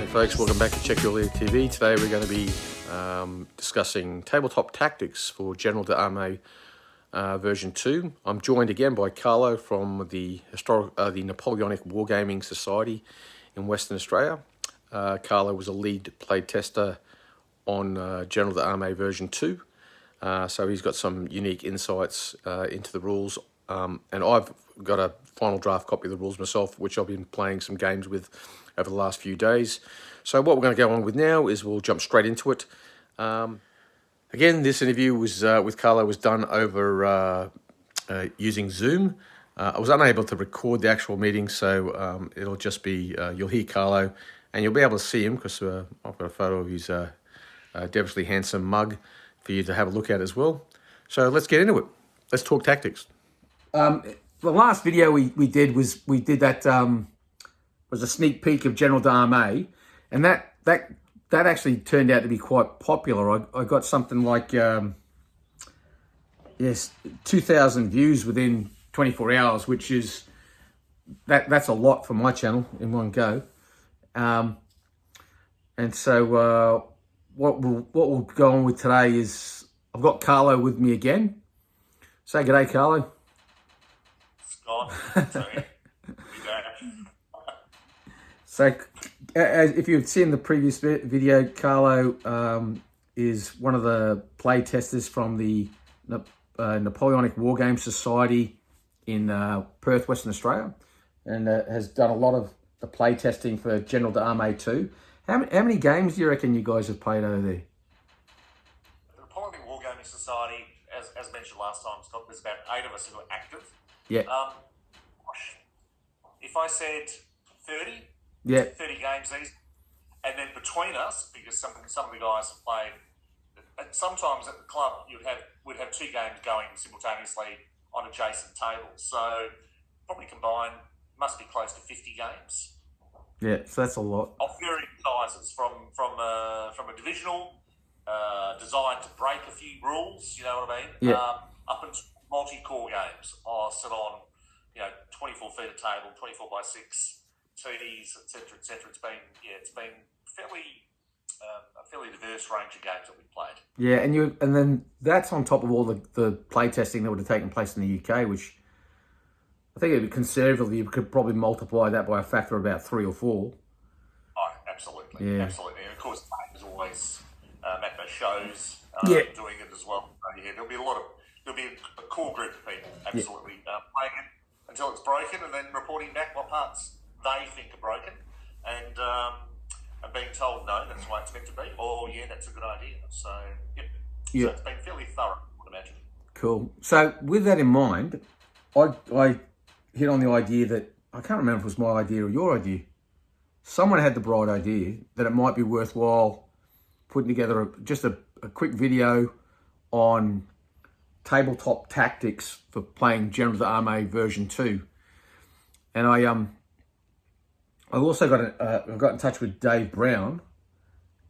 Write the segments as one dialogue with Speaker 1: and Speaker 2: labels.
Speaker 1: folks, welcome back to Check Your Lead TV. Today we're going to be discussing tabletop tactics for General d'Armée version 2. I'm joined again by Carlo from the Napoleonic Wargaming Society in Western Australia. Carlo was a lead play tester on General d'Armée version 2, so he's got some unique insights into the rules, and I've got a final draft copy of the rules myself, which I've been playing some games with over the last few days. So what we're going to go on with now is we'll jump straight into it. Again, this interview was with Carlo was done over using Zoom. I was unable to record the actual meeting, so it'll just be, you'll hear Carlo and you'll be able to see him because I've got a photo of his devilishly handsome mug for you to have a look at as well. So let's get into it. Let's talk tactics.
Speaker 2: The last video we did that was a sneak peek of General d'Armée, and that actually turned out to be quite popular. I got something like 2,000 views within 24 hours, which is that's a lot for my channel in one go. And so what we'll go on with today is I've got Carlo with me again. Say g'day, Carlo.
Speaker 3: Scott. Sorry.
Speaker 2: So, if you've seen the previous video, Carlo is one of the play testers from the Napoleonic Wargame Society in Perth, Western Australia, and has done a lot of the play testing for General d'Armée 2. How many games do you reckon you guys have played over there?
Speaker 3: The Napoleonic Wargaming Society, as mentioned last time, Scott, there's about 8 of us who are active.
Speaker 2: Yeah.
Speaker 3: If I said 30...
Speaker 2: Yeah.
Speaker 3: 30 games these, and then between us, because some of the guys have played, and sometimes at the club we'd have 2 games going simultaneously on adjacent tables. So probably combined must be close to 50 games.
Speaker 2: Yeah, so that's a lot.
Speaker 3: Of varying sizes, from a divisional designed to break a few rules. You know what I mean?
Speaker 2: Yeah.
Speaker 3: Up into multi-core games. I sit on 24 feet of table, 24 by 6. TDs, etc., etc. It's been a fairly diverse range of games that we've played.
Speaker 2: Yeah, and then that's on top of all the play testing that would have taken place in the UK, which I think conservatively you could probably multiply that by a factor of about 3 or 4.
Speaker 3: Oh, absolutely,
Speaker 2: yeah.
Speaker 3: Absolutely, and of course, there's always macro shows doing it as well. There'll be a core group of people absolutely playing it until it's broken, and then reporting back what parts they think are broken, and being told no, that's the way it's meant to be, or yeah, that's a good idea. So so it's been fairly thorough, I would imagine.
Speaker 2: Cool. So with that in mind, I hit on the idea that I can't remember if it was my idea or your idea. Someone had the bright idea that it might be worthwhile putting together just a quick video on tabletop tactics for playing General d'Armée version 2, and I also got in touch with Dave Brown,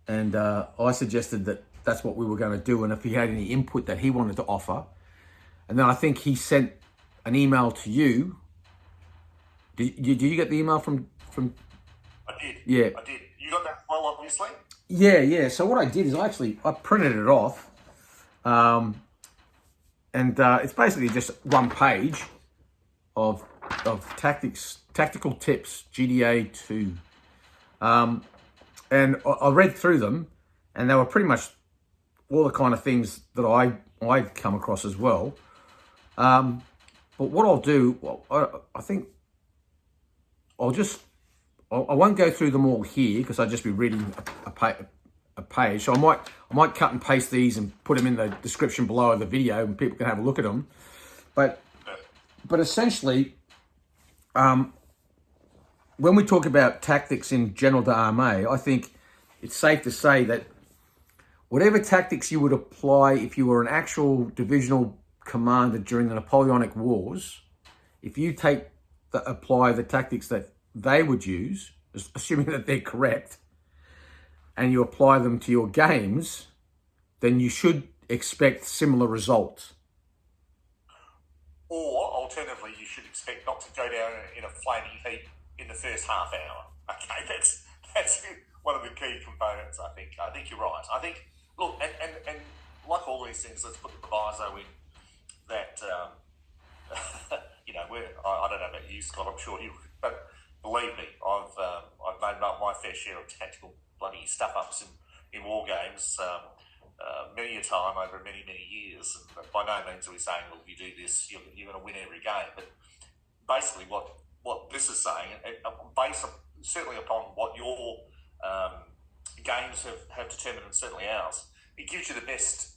Speaker 2: and I suggested that that's what we were going to do, and if he had any input that he wanted to offer. And then I think he sent an email to you. Did you get the email from?
Speaker 3: I did.
Speaker 2: Yeah.
Speaker 3: I did. You got that well, obviously?
Speaker 2: Yeah. So what I did is I printed it off, and it's basically just one page of tactical tips, GDA 2. And I read through them, and they were pretty much all the kind of things that I'd come across as well. But what I'll do, I think I won't go through them all here because I'd just be reading a page. So I might cut and paste these and put them in the description below of the video, and people can have a look at them. But essentially, when we talk about tactics in General d'Armée, I think it's safe to say that whatever tactics you would apply if you were an actual divisional commander during the Napoleonic Wars, if you apply the tactics that they would use, assuming that they're correct, and you apply them to your games, then you should expect similar results.
Speaker 3: Or alternatively, you should expect not to go down in a flaming heap in the first half hour. Okay, that's one of the key components. I think you're right. I think, look, and like all these things, let's put the proviso in that. I don't know about you, Scott. I'm sure you, but believe me, I've made up my fair share of tactical bloody stuff ups in war games. Many a time over many years. And by no means are we saying, well, if you do this, you're going to win every game. But basically, what this is saying, based certainly upon what your games have determined, and certainly ours, it gives you the best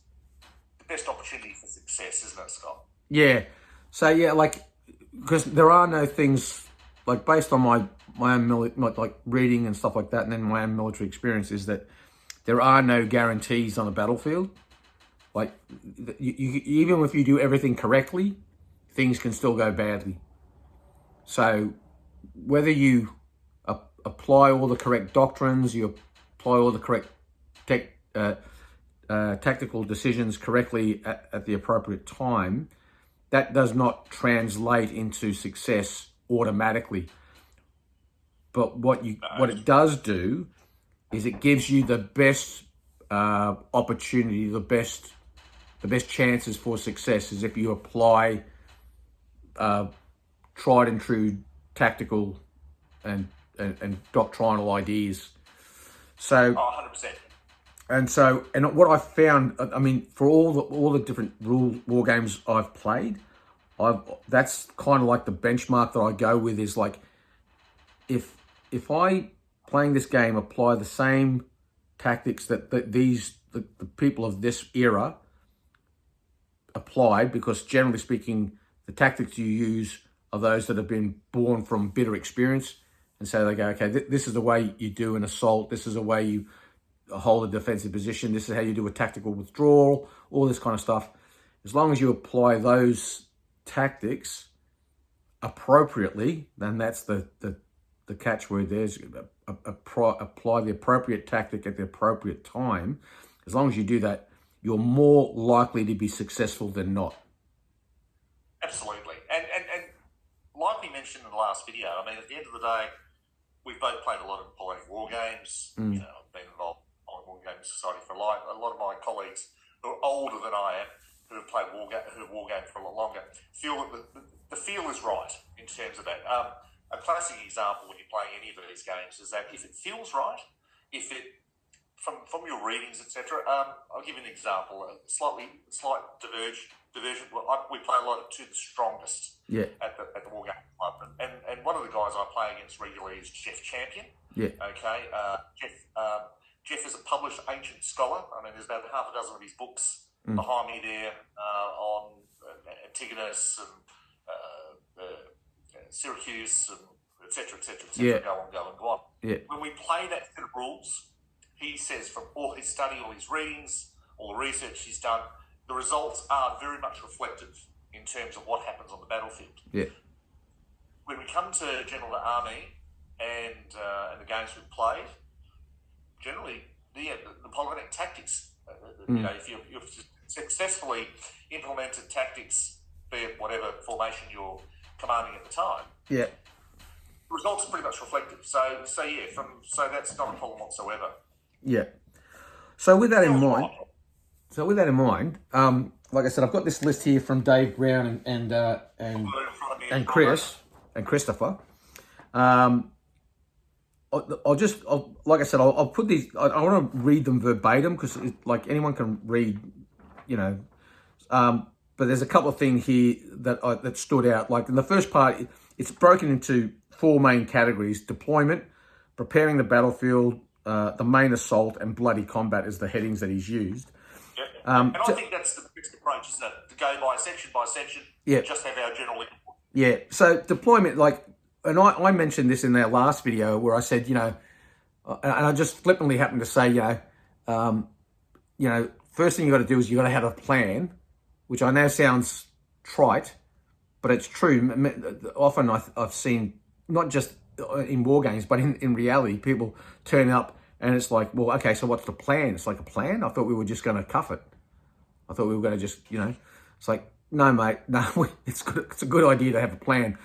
Speaker 3: opportunity for success, isn't it, Scott?
Speaker 2: Yeah. So yeah, like, because there are no things like, based on my own like reading and stuff like that, and then my own military experience, is that there are no guarantees on a battlefield. Like, you even if you do everything correctly, things can still go badly. So whether you apply all the correct doctrines, you apply all the correct tactical decisions correctly at the appropriate time, that does not translate into success automatically. But what it does do is it gives you the best opportunity, the best chances for success, is if you apply tried and true tactical and doctrinal ideas. So,
Speaker 3: 100%.
Speaker 2: And what I found, I mean, for all the different war games I've played, that's kind of like the benchmark that I go with, is like, if I, playing this game, apply the same tactics that the people of this era applied, because generally speaking, the tactics you use are those that have been born from bitter experience, and so they go, okay, this is the way you do an assault, this is the way you hold a defensive position, this is how you do a tactical withdrawal, all this kind of stuff. As long as you apply those tactics appropriately, then that's the catchword. There's apply the appropriate tactic at the appropriate time. As long as you do that, you're more likely to be successful than not.
Speaker 3: Absolutely. And like we mentioned in the last video, I mean, at the end of the day, we've both played a lot of Napoleonic Wargames. You know, I've been involved in Wargame Society for a lot of my colleagues who are older than I am, who have played Wargame for a lot longer, feel that the feel is right in terms of that. A classic example when you're playing any of these games is that if it feels right, if it from your readings, etc. I'll give you an example. A slight diversion. Well, we play a lot to the strongest at the Wargame Club, and one of the guys I play against regularly is Jeff Champion. Yeah. Okay. Jeff is a published ancient scholar. I mean, there's about half a dozen of his books behind me there on Antigonus and Syracuse and etc.
Speaker 2: Yeah.
Speaker 3: Go on.
Speaker 2: Yeah.
Speaker 3: When we play that set of rules, he says from all his study, all his readings, all the research he's done, the results are very much reflective in terms of what happens on the battlefield. Yeah. When we come to General the Army and the games we've played, generally the Napoleonic tactics, you know, if you've successfully implemented tactics, be it whatever formation you're commanding at the time, the results are pretty much reflective. So that's not a problem whatsoever. Yeah.
Speaker 2: So with that in mind, like I said, I've got this list here from Dave Brown and Christopher. I'll put these. I want to read them verbatim because like anyone can read, you know. But there's a couple of things here that stood out. Like in the first part, it's broken into 4 main categories: deployment, preparing the battlefield, the main assault, and bloody combat is the headings that he's used.
Speaker 3: And I think that's the best approach, isn't it? To go by section, just have our general.
Speaker 2: Yeah. So deployment, like, and I mentioned this in our last video where I said, you know, and I just flippantly happened to say, first thing you got to do is you got to have a plan, which I know sounds trite, but it's true. Often I've seen, not just in war games, but in reality, people turn up and it's like, well, okay, so what's the plan? It's like, a plan? I thought we were just going to cuff it. I thought we were going to just, it's like, no, mate, no, it's a good idea to have a plan.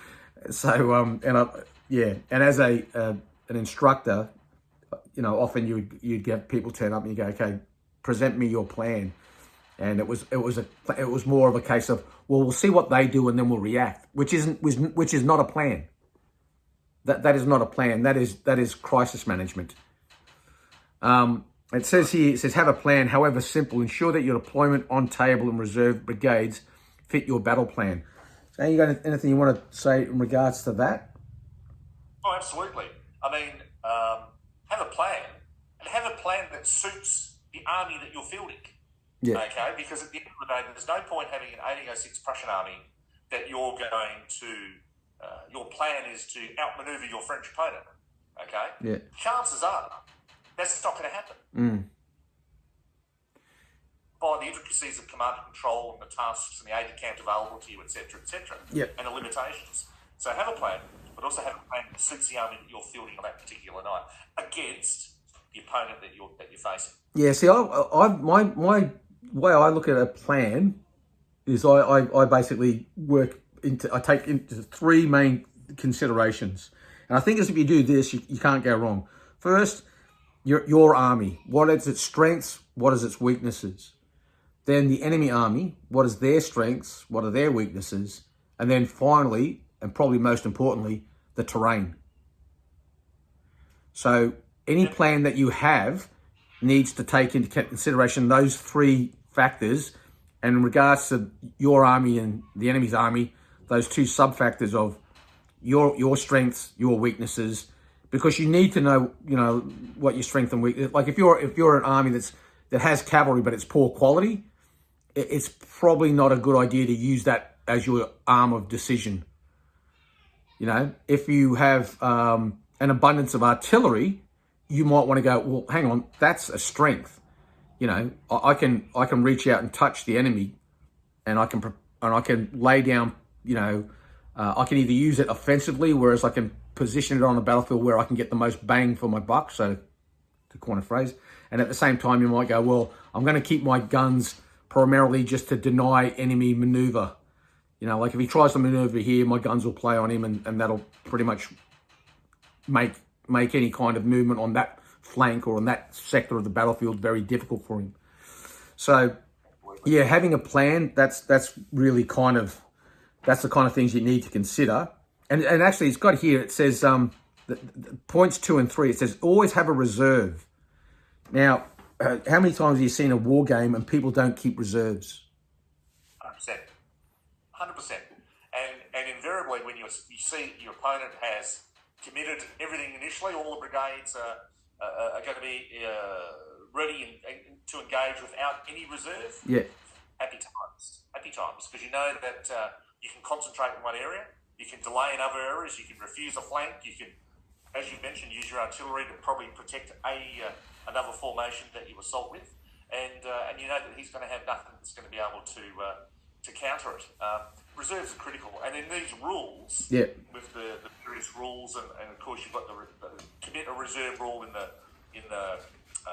Speaker 2: So, and as an instructor, you know, often you'd get people turn up and you go, okay, present me your plan. And it was more of a case of, well, we'll see what they do and then we'll react, which is not a plan. That is not a plan. That is crisis management. It says here, it says, have a plan, however simple. Ensure that your deployment on table and reserve brigades fit your battle plan. So you got anything you want to say in regards to that?
Speaker 3: Oh, absolutely. I mean, have a plan, and have a plan that suits the army that you're fielding.
Speaker 2: Yeah.
Speaker 3: Okay, because at the end of the day, there's no point having an 1806 Prussian army that you're going to, your plan is to outmaneuver your French opponent. Okay?
Speaker 2: Yeah.
Speaker 3: Chances are that's not going to happen. By the intricacies of command and control and the tasks and the aid camp available to you, etc., and the limitations. So have a plan, but also have a plan that suits the army that you're fielding on that particular night against the opponent that you're facing.
Speaker 2: Yeah. See, my way I look at a plan is I basically I take into three main considerations, and I think as if you do this, you can't go wrong. First, your army. What is its strengths? What is its weaknesses? Then the enemy army. What is their strengths? What are their weaknesses? And then finally, and probably most importantly, the terrain. So any plan that you have needs to take into consideration those three factors. And in regards to your army and the enemy's army, those two sub-factors of your strengths, your weaknesses, because you need to know, what your strength and weakness. Like if you're an army that has cavalry but it's poor quality, it's probably not a good idea to use that as your arm of decision. If you have an abundance of artillery, you might want to go, well, hang on, that's a strength. I can reach out and touch the enemy, and I can lay down. I can either use it offensively, whereas I can position it on the battlefield where I can get the most bang for my buck. So, to coin a phrase, and at the same time, you might go, well, I'm going to keep my guns primarily just to deny enemy maneuver. Like if he tries to maneuver here, my guns will play on him, and that'll pretty much make any kind of movement on that flank or on that sector of the battlefield very difficult for him. So, yeah, having a plan, that's really that's the kind of things you need to consider. And actually, it's got here, it says, the points 2 and 3, it says, always have a reserve. Now, how many times have you seen a war game and people don't keep reserves?
Speaker 3: 100%. And invariably, when you see your opponent has committed everything initially, all the brigades are going to be ready to engage without any reserve.
Speaker 2: Yeah.
Speaker 3: Happy times, because you know that you can concentrate in one area, you can delay in other areas, you can refuse a flank, you can, as you mentioned, use your artillery to probably protect another formation that you assault with, and you know that he's going to have nothing that's going to be able to counter it. Reserves are critical, and in these rules, with the various rules, and of course you've got the commit a reserve rule in the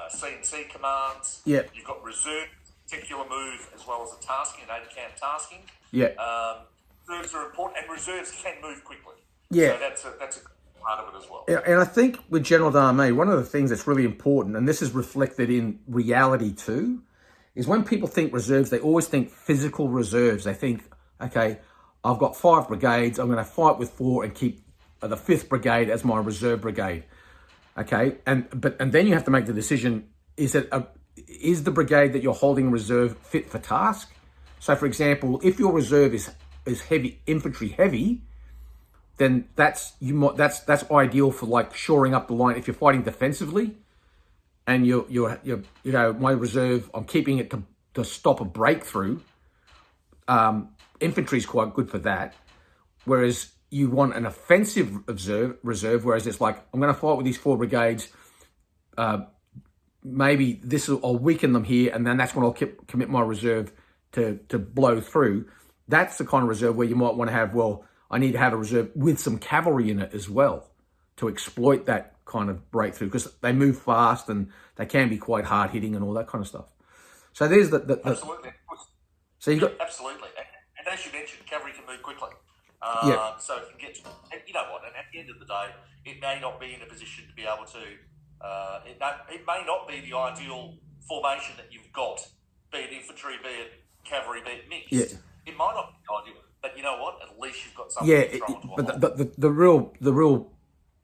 Speaker 3: C&C commands.
Speaker 2: Yeah. You've
Speaker 3: got reserve particular move as well as a tasking and aid-camp tasking.
Speaker 2: Yeah.
Speaker 3: Reserves are important, and reserves can move quickly.
Speaker 2: Yeah.
Speaker 3: So that's a part of it as well.
Speaker 2: And I think with General d'Armée, one of the things that's really important, and this is reflected in reality too, is when people think reserves, they always think physical reserves. They think, okay, I've got 5 brigades, I'm going to fight with 4 and keep the 5th brigade as my reserve brigade. Okay, and then you have to make the decision, is the brigade that you're holding reserve fit for task? So for example, if your reserve is heavy infantry heavy, then that's ideal for like shoring up the line if you're fighting defensively. And my reserve, I'm keeping it to stop a breakthrough. Infantry is quite good for that. Whereas you want an offensive reserve, whereas it's like, I'm going to fight with these 4 brigades. Maybe I'll weaken them here, and then that's when I'll commit my reserve to blow through. That's the kind of reserve where you might want to have, I need to have a reserve with some cavalry in it as well to exploit that kind of breakthrough, because they move fast and they can be quite hard hitting and all that kind of stuff. So there's the
Speaker 3: absolutely.
Speaker 2: So you got
Speaker 3: absolutely, and as you mentioned, cavalry can move quickly. So it can get to, and you know what? And at the end of the day, it may not be in a position to be able to It may not be the ideal formation that you've got, be it infantry, be it cavalry, be it mixed.
Speaker 2: Yeah.
Speaker 3: It might not be ideal, but you know what? At least you've got something
Speaker 2: Yeah,
Speaker 3: to throw into a
Speaker 2: but
Speaker 3: hole.
Speaker 2: the real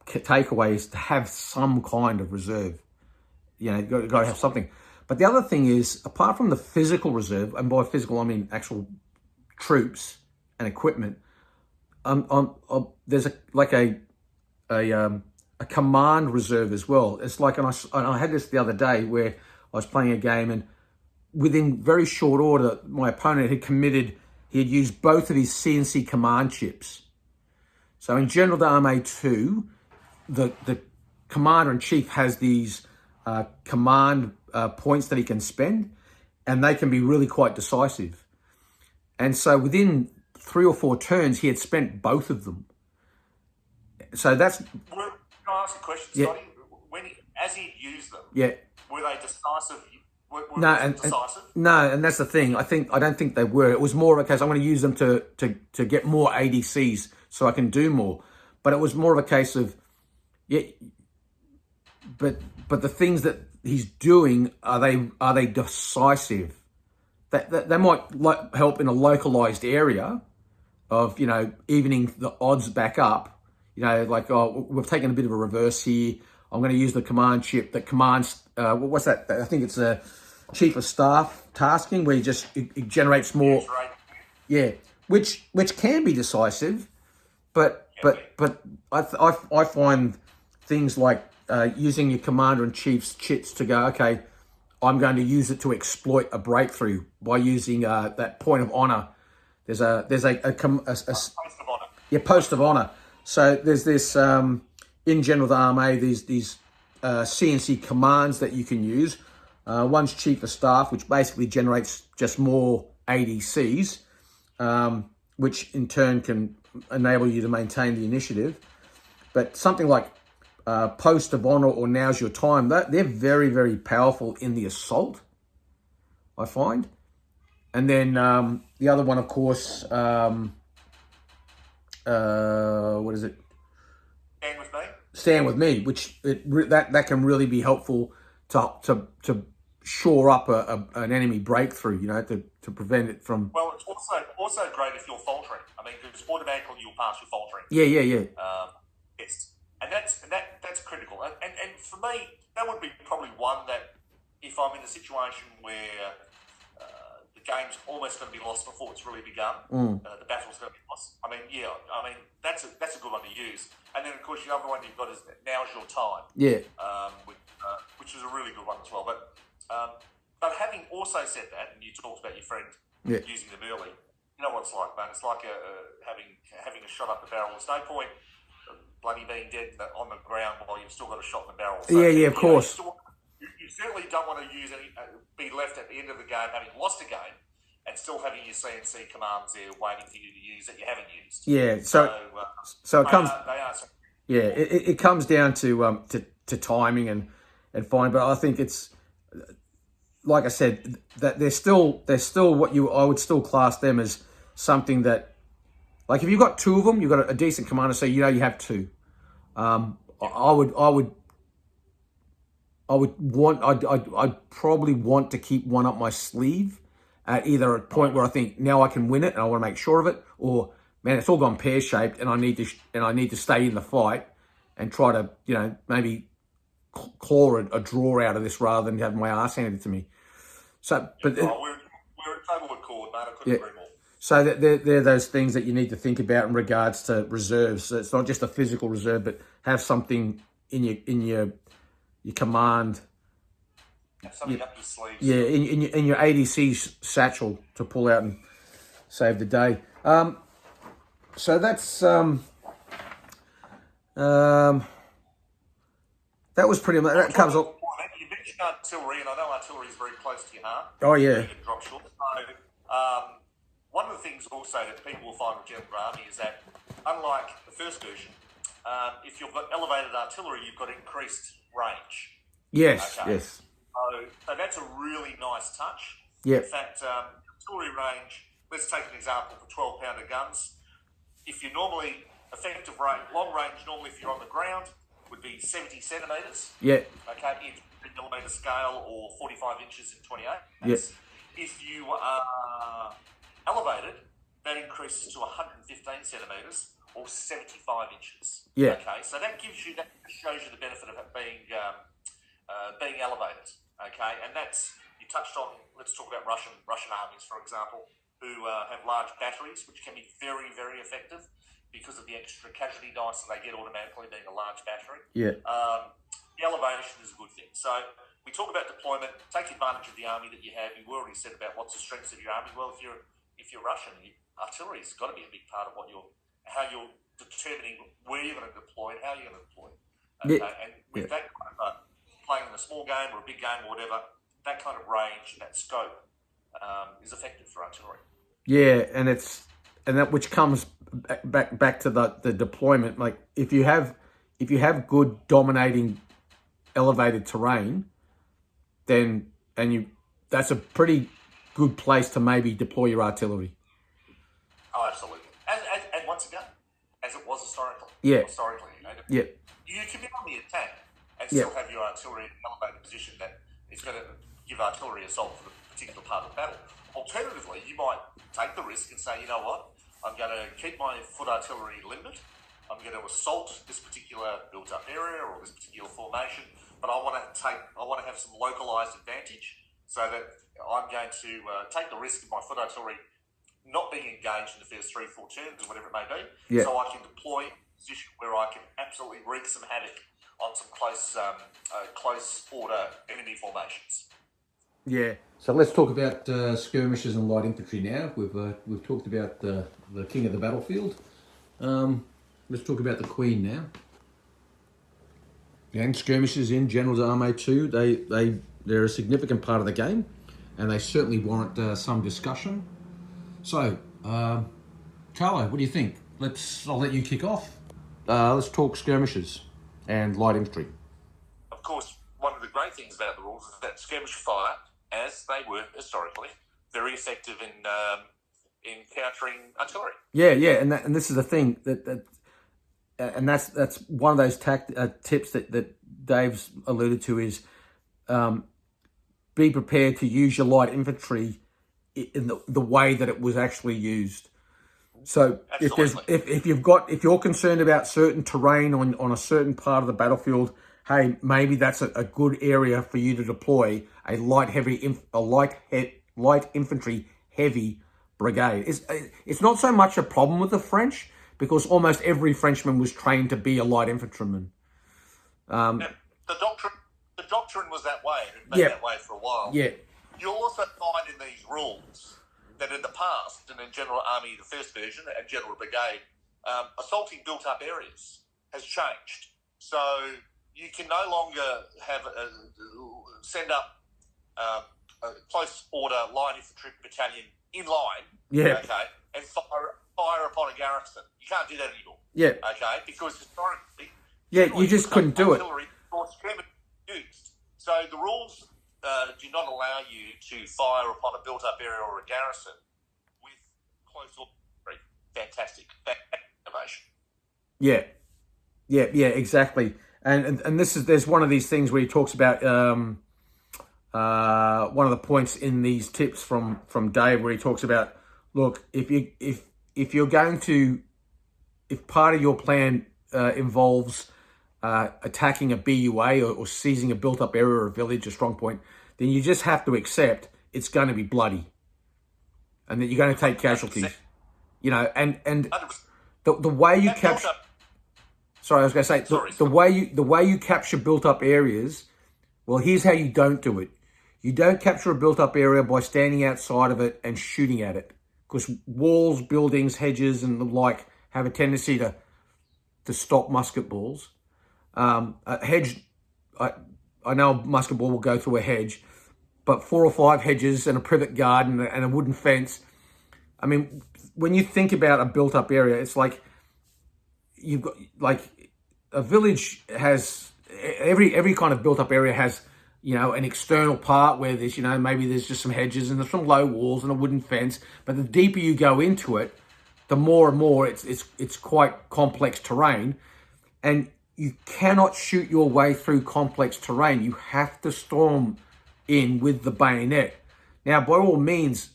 Speaker 2: takeaway is to have some kind of reserve. You know, you've got to have something. But the other thing is, apart from the physical reserve, and by physical I mean actual troops and equipment, there's a command reserve as well. It's like, and I had this the other day where I was playing a game, and within very short order, my opponent he had used both of his CNC command chips. So in General d'Armée 2, the commander-in-chief has these command points that he can spend, and they can be really quite decisive. And so within 3 or 4 turns, he had spent both of them. So that's...
Speaker 3: Can I ask a question, Scotty? As he used them, were they decisive?
Speaker 2: No, and that's the thing. I don't think they were. It was more of a case, I'm going to use them to get more ADCs so I can do more. But it was more of a case of, but the things that he's doing, are they decisive? That they might help in a localized area of, you know, evening the odds back up. You know, like, oh, we've taken a bit of a reverse here. I'm going to use the command chip that commands, what's that? I think it's a Chief of Staff tasking, where it generates more. Yeah, which can be decisive, but I find things like using your Commander-in-Chief's chits to go, okay, I'm going to use it to exploit a breakthrough by using that point of honor. There's a post
Speaker 3: of honor.
Speaker 2: Yeah, post of honor. So there's this in General d'Armée, these CNC commands that you can use. One's Chief of Staff, which basically generates just more ADCs, which in turn can enable you to maintain the initiative. But something like Post of Honor or Now's Your Time, they're very, very powerful in the assault, I find. And then the other one, of course, what is it?
Speaker 3: Stand With Me.
Speaker 2: Stand With Me, which that can really be helpful to shore up an enemy breakthrough, you know, to prevent it from...
Speaker 3: Well, it's also great if you're faltering. I mean, because automatically you'll pass your faltering.
Speaker 2: Yeah.
Speaker 3: Yes. And that's critical. And for me, that would be probably one that, if I'm in a situation where the game's almost going to be lost before it's really begun, the battle's going to be lost. I mean, that's a good one to use. And then, of course, the other one you've got is Now's Your Time.
Speaker 2: Yeah.
Speaker 3: Which is a really good one as well. But having also said that, and you talked about your friend using them early, you know what it's like, man. It's like having a shot up the barrel. There's no point bloody being dead on the ground while you've still got a shot in the barrel. So,
Speaker 2: of course.
Speaker 3: You certainly don't want to be left at the end of the game having lost a game and still having your CNC commands there waiting for you to use that you haven't used.
Speaker 2: Yeah, so it comes. It comes down to timing and fine, but I think it's, like I said, that they're still what I would still class them as something that, like, if you've got 2 of them, you've got a decent commander, so you know you have 2. I'd probably want to keep one up my sleeve at either a point where I think now I can win it and I want to make sure of it, or man, it's all gone pear-shaped and I need to stay in the fight and try to, you know, maybe claw a draw out of this rather than have my arse handed to me. So, but
Speaker 3: we're in total accord, mate. I couldn't agree more.
Speaker 2: So they're those things that you need to think about in regards to reserves. So it's not just a physical reserve, but have something in your command.
Speaker 3: Something up your sleeves.
Speaker 2: Yeah, in your ADC satchel to pull out and save the day. So that's that was pretty much that covers all.
Speaker 3: You mentioned artillery, and I know artillery is very close to your heart.
Speaker 2: Oh yeah.
Speaker 3: Drop short. So, one of the things also that people will find with General Army is that, unlike the first version, if you've got elevated artillery, you've got increased range.
Speaker 2: Yes,
Speaker 3: okay.
Speaker 2: Yes.
Speaker 3: So that's a really nice touch.
Speaker 2: Yep.
Speaker 3: In fact, artillery range, let's take an example for 12-pounder guns. If you're normally effective range, long range, normally if you're on the ground, would be 70 centimetres.
Speaker 2: Yeah.
Speaker 3: Okay, in millimetre scale, or 45 inches in 28.
Speaker 2: Yes.
Speaker 3: If you are elevated, that increases to 115 centimetres or 75 inches.
Speaker 2: Yeah.
Speaker 3: Okay, so that shows you the benefit of it being elevated. Okay, and that's, you touched on. Let's talk about Russian armies, for example, who have large batteries, which can be very, very effective because of the extra casualty dice that they get automatically being a large battery.
Speaker 2: Yeah.
Speaker 3: The elevation is a good thing. So we talk about deployment. Take advantage of the army that you have. You already said about what's the strengths of your army. Well, if you're Russian, artillery has got to be a big part of how you're determining where you're going to deploy and how you're going to deploy. Okay?
Speaker 2: Yeah.
Speaker 3: And with that kind of playing in a small game or a big game or whatever, that kind of range, that scope is effective for artillery.
Speaker 2: Yeah, and that which comes back to the deployment. Like if you have good dominating elevated terrain, then that's a pretty good place to maybe deploy your artillery.
Speaker 3: Oh, absolutely. And once again, as it was historically.
Speaker 2: Yeah.
Speaker 3: Historically, you know,
Speaker 2: Yeah.
Speaker 3: you can be on the attack and still have your artillery in an elevated position that is going to give artillery assault for the particular part of the battle. Alternatively, you might take the risk and say, you know what, I'm going to keep my foot artillery limited. I'm going to assault this particular built-up area or this particular formation, but I want to have some localized advantage, so that I'm going to take the risk of my foot artillery not being engaged in the first 3-4 turns or whatever it may be, so I can deploy a position where I can absolutely wreak some havoc on some close order enemy formations.
Speaker 2: Yeah. So let's talk about skirmishes and light infantry now. We've talked about the king of the battlefield. Let's talk about the queen now. And skirmishes in General Armée 2, they're a significant part of the game, and they certainly warrant some discussion. So, Carlo, what do you think? I'll let you kick off. Let's talk skirmishes and light infantry.
Speaker 3: Of course, one of the great things about the rules is that skirmish fire, as they were historically, very effective in countering artillery.
Speaker 2: Yeah, and this is the thing and that's one of those tips that Dave's alluded to is be prepared to use your light infantry in the way that it was actually used. So if you're concerned about certain terrain on a certain part of the battlefield, hey, maybe that's a good area for you to deploy a light infantry heavy brigade. It's not so much a problem with the French, because almost every Frenchman was trained to be a light infantryman.
Speaker 3: The doctrine was that way, and it's been that way for a while.
Speaker 2: Yeah.
Speaker 3: You'll also find in these rules that in the past, and in General Army, the first version, and General Brigade, assaulting built-up areas has changed. So you can no longer send up a close order light infantry battalion in line, and fire upon a garrison. You can't do that anymore. Yeah. Okay, because historically,
Speaker 2: you just couldn't do it.
Speaker 3: Used. So the rules do not allow you to fire upon a built-up area or a garrison with close order. Fantastic innovation.
Speaker 2: Yeah, exactly. And there's one of these things where he talks about one of the points in these tips from Dave, where he talks about, look, if you're going to, if part of your plan involves attacking a BUA or seizing a built-up area or a village, a strong point, then you just have to accept it's going to be bloody, and that you're going to take casualties. You know, and the way you capture. Sorry, I was going to say the way you capture built-up areas. Well, here's how you don't do it. You don't capture a built-up area by standing outside of it and shooting at it, because walls, buildings, hedges, and the like have a tendency to stop musket balls. A hedge, I know a musket ball will go through a hedge, but 4 or 5 hedges and a privet guard and a wooden fence. I mean, when you think about a built-up area, it's like you've got, like, a village has, every kind of built-up area has, you know, an external part where there's, you know, maybe there's just some hedges and there's some low walls and a wooden fence. But the deeper you go into it, the more and more it's quite complex terrain. And you cannot shoot your way through complex terrain. You have to storm in with the bayonet. Now, by all means,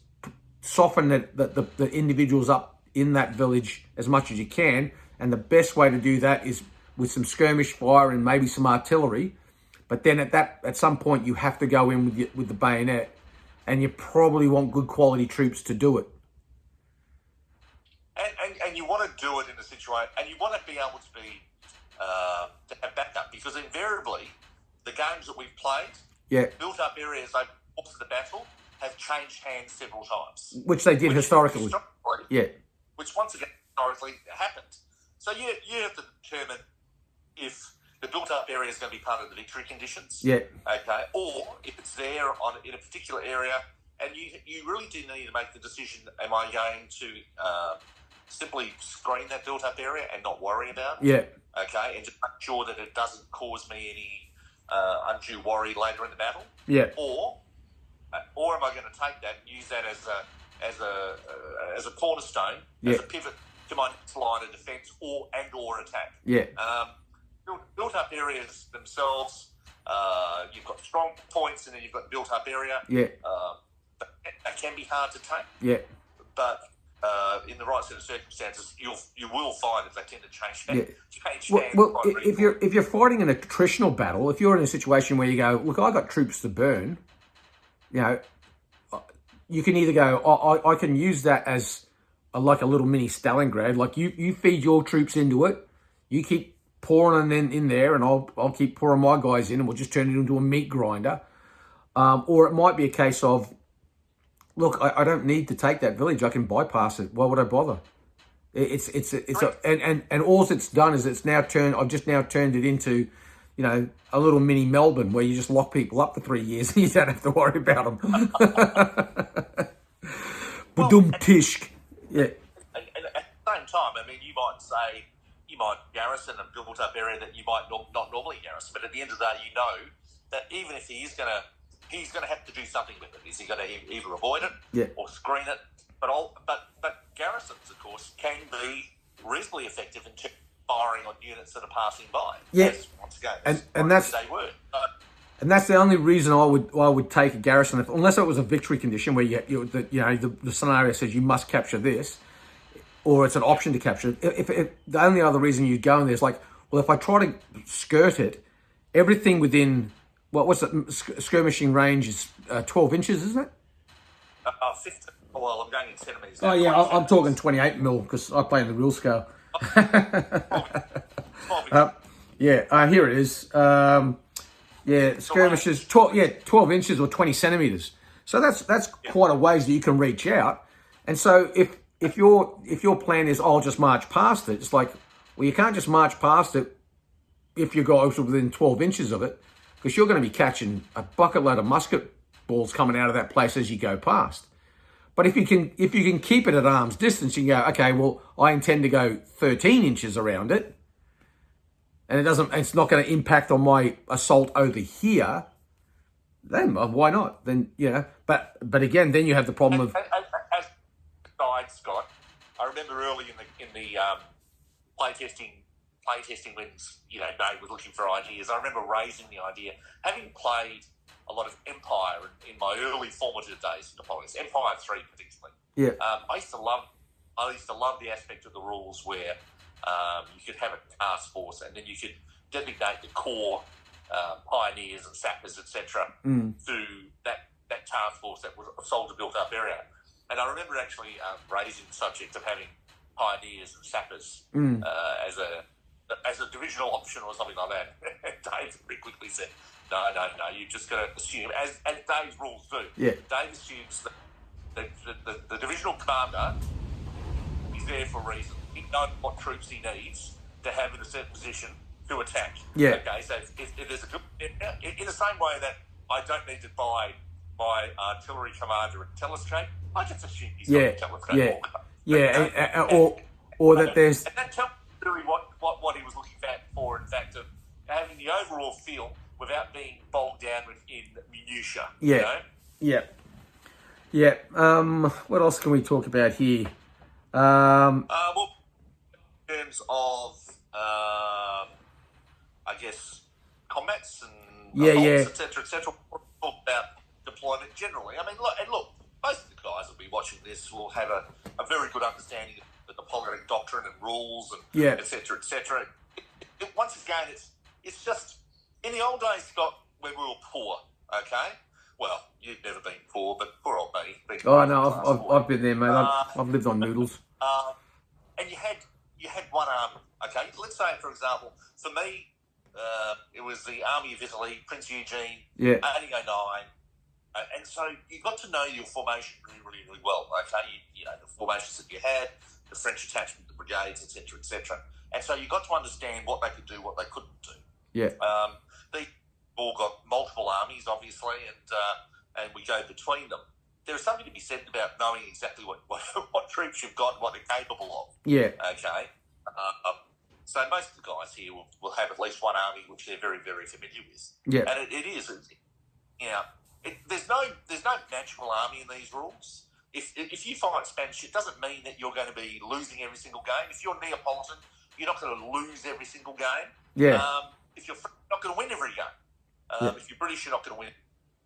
Speaker 2: soften the individuals up in that village as much as you can. And the best way to do that is with some skirmish fire and maybe some artillery. But then at some point, you have to go in with the bayonet. And you probably want good quality troops to do it.
Speaker 3: And you want to do it in a situation, and you want to be able to have backup, because invariably, the games that we've played, built up areas over the course of the battle have changed hands several times.
Speaker 2: Which they did historically.
Speaker 3: Which once again, historically happened. So you have to determine if the built-up area is going to be part of the victory conditions. Okay. Or if it's there in a particular area, and you really do need to make the decision, am I going to simply screen that built-up area and not worry about it? Okay, and just make sure that it doesn't cause me any undue worry later in the battle? Or am I going to take that and use that as a cornerstone, as a pivot to my next line of defence or attack? Built-up areas themselves, you've got strong points and then you've got built-up area. That can be hard to take. But in the right set of circumstances, you will find that they tend to change hands.
Speaker 2: Well, if you're fighting an attritional battle, if you're in a situation where you go, look, I got troops to burn, you can either go, I can use that as like a little mini Stalingrad. Like you feed your troops into it, you keep pouring them in there, and I'll keep pouring my guys in, and we'll just turn it into a meat grinder. Or it might be a case of, look, I don't need to take that village. I can bypass it. Why would I bother? And all it's done is I've just now turned it into, a little mini Melbourne where you just lock people up for 3 years and you don't have to worry about them. Badum-tishk.
Speaker 3: And at the same time, I mean, you might garrison a built-up area that you might not normally garrison, but at the end of the day, you know that even if he's going to have to do something with it. Is he going to either avoid it or screen it? But garrisons, of course, can be reasonably effective in firing on units that are passing by. Once again,
Speaker 2: and that's
Speaker 3: they were.
Speaker 2: And that's the only reason I would take a garrison, unless it was a victory condition where the scenario says you must capture this, or it's an option to capture it. If the only other reason you'd go in there is like, well, if I try to skirt it, everything within what's it, skirmishing range is 12 inches, isn't it?
Speaker 3: 15. Well, I'm going in centimetres.
Speaker 2: Oh yeah, I'm talking 28 mil because I play in the real scale.
Speaker 3: 12
Speaker 2: here it is. Skirmishes, 12 inches or 20 centimetres. So that's quite a ways that you can reach out. And so if your plan is I'll just march past it, it's like, well, you can't just march past it if you go within 12 inches of it, because you're going to be catching a bucket load of musket balls coming out of that place as you go past. But if you can keep it at arm's distance, you can go, okay, well, I intend to go 13 inches around it, and it's not going to impact on my assault over here, then why not? Then, but again, then you have the problem of...
Speaker 3: As aside, Scott, I remember early in the playtesting when, Dave was looking for ideas, I remember raising the idea, having played a lot of Empire in my early formative days in Napoleon, Empire 3 particularly. I used to love the aspect of the rules where you could have a task force and then you could designate the core pioneers and sappers, etc., to that task force that was sold a built-up area. And I remember actually raising the subject of having pioneers and sappers as a divisional option or something like that. Dave very quickly said, no, you just got to assume, as Dave's rules do. Dave assumes that the divisional commander is there for a reason. He knows what troops he needs to have in a certain position to attack. Okay, so if there's a good... In the same way that I don't need to buy my artillery commander a telescope, I just assume he's got a telescope.
Speaker 2: Or that there's...
Speaker 3: And that tells me really what he was looking for, in fact, of having the overall feel without being bogged down in minutiae.
Speaker 2: What else can we talk about here?
Speaker 3: Well, in terms of I guess, combats and
Speaker 2: Yeah,
Speaker 3: assaults, etc. We'll talk about deployment generally. I mean, look, most of the guys that will be watching this will have a very good understanding of the Napoleonic Doctrine and rules and etc. Once again, it's just in the old days, Scott, when we were poor. Okay, well, you've never been poor, but poor old me.
Speaker 2: Oh no, I've been there, mate. I've lived on noodles.
Speaker 3: And you had one army. Okay, let's say, for example, for me, it was the Army of Italy, Prince Eugene, 1809. And so you got to know your formation really well. Okay, you know the formations that you had, the French attachment, the brigades, etc. And so you got to understand what they could do, what they couldn't do.
Speaker 2: Yeah.
Speaker 3: They all got multiple armies, obviously, and we go between them. There is something to be said about knowing exactly what troops you've got and what they're capable of. Yeah. Okay. So most of the guys here will have at least one army which they're very, very familiar with. Yeah. And it is, you know, there's no natural army in these rules. If you fight Spanish, it doesn't mean that you're going to be losing every single game. If you're Neapolitan, you're not going to lose every single game. Yeah. If you're French, you're not going to win every game. If you're British, you're not going to win.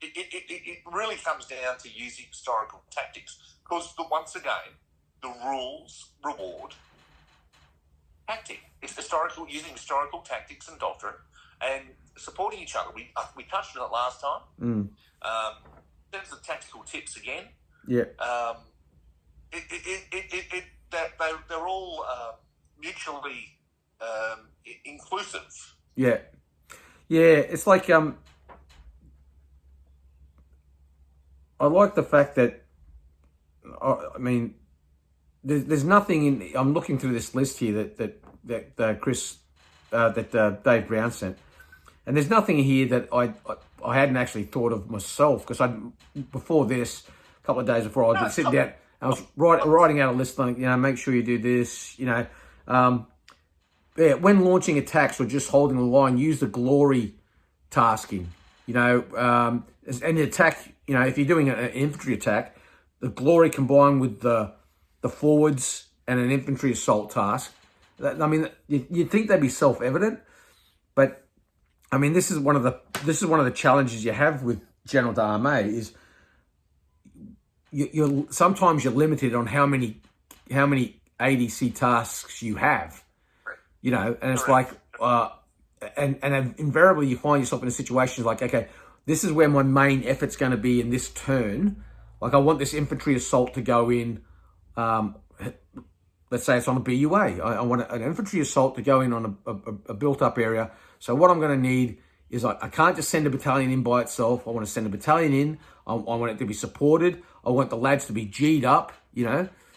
Speaker 3: It really comes down to using historical tactics because, once again, the rules reward tactic. It's using historical tactics and doctrine and supporting each other. We touched on it last time. In terms of tactical tips again, they're all mutually inclusive.
Speaker 2: Yeah, it's like I like the fact that I mean, there's nothing in. I'm looking through this list here that Chris Dave Brown sent, and there's nothing here that I hadn't actually thought of myself because before this, a couple of days before, I was sitting down. I was writing out a list like, make sure you do this. When launching attacks or just holding the line, use the glory tasking. And the attack. If you're doing an infantry attack, the glory combined with the forwards and an infantry assault task. I mean, you'd think they'd be self-evident, but I mean, this is one of the challenges you have with General d'Armée is sometimes you're limited on how many ADC tasks you have. And it's like and invariably you find yourself in a situation like, okay, this is where my main effort's going to be in this turn. Like I want this infantry assault to go in, let's say it's on a BUA. I want an infantry assault to go in on a built-up area. So what I'm going to need is I can't just send a battalion in by itself. I want to send a battalion in. I want it to be supported. I want the lads to be G'd up,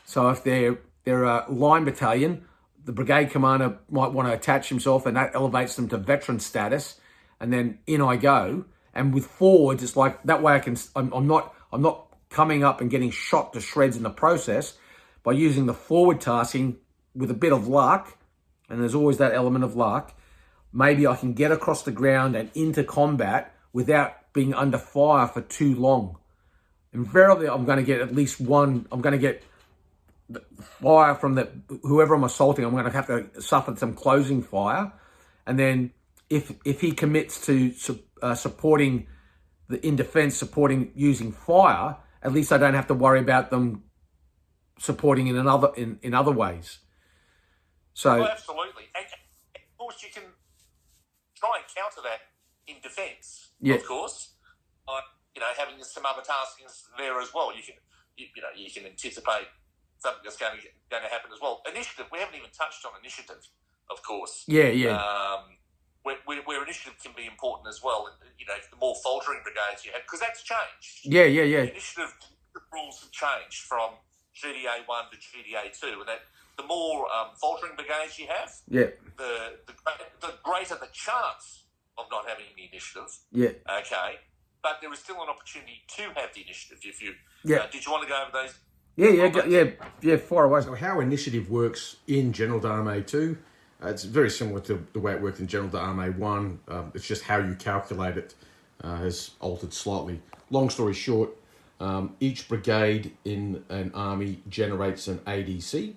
Speaker 2: So if they're a line battalion, the brigade commander might want to attach himself and that elevates them to veteran status. And then in I go. And with forwards, it's like that way I'm not coming up and getting shot to shreds in the process by using the forward tasking with a bit of luck. And there's always that element of luck. Maybe I can get across the ground and into combat without being under fire for too long. Invariably, I'm going to get at least one. I'm going to get fire from whoever I'm assaulting. I'm going to have to suffer some closing fire. And then if he commits to supporting in defense, supporting using fire, at least I don't have to worry about them supporting in other ways. So
Speaker 3: absolutely, and of course you can try and counter that in defence. Yeah. Of course, having some other taskings there as well. You can anticipate something that's going to happen as well. Initiative. We haven't even touched on initiative, of course. Yeah. Where initiative can be important as well. The more faltering brigades you have, because that's changed. Yeah. The initiative rules have changed from GDA 1 to GDA 2, and that the more faltering brigades you have, the greater the chance of not having the initiative. Yeah. Okay. But there is still an opportunity to have the initiative. If you did you want to go over those?
Speaker 2: Yeah. Far away.
Speaker 1: So how initiative works in General d'Armée 2? It's very similar to the way it worked in General d'Armée 1. It's just how you calculate it has altered slightly. Long story short, each brigade in an army generates an ADC,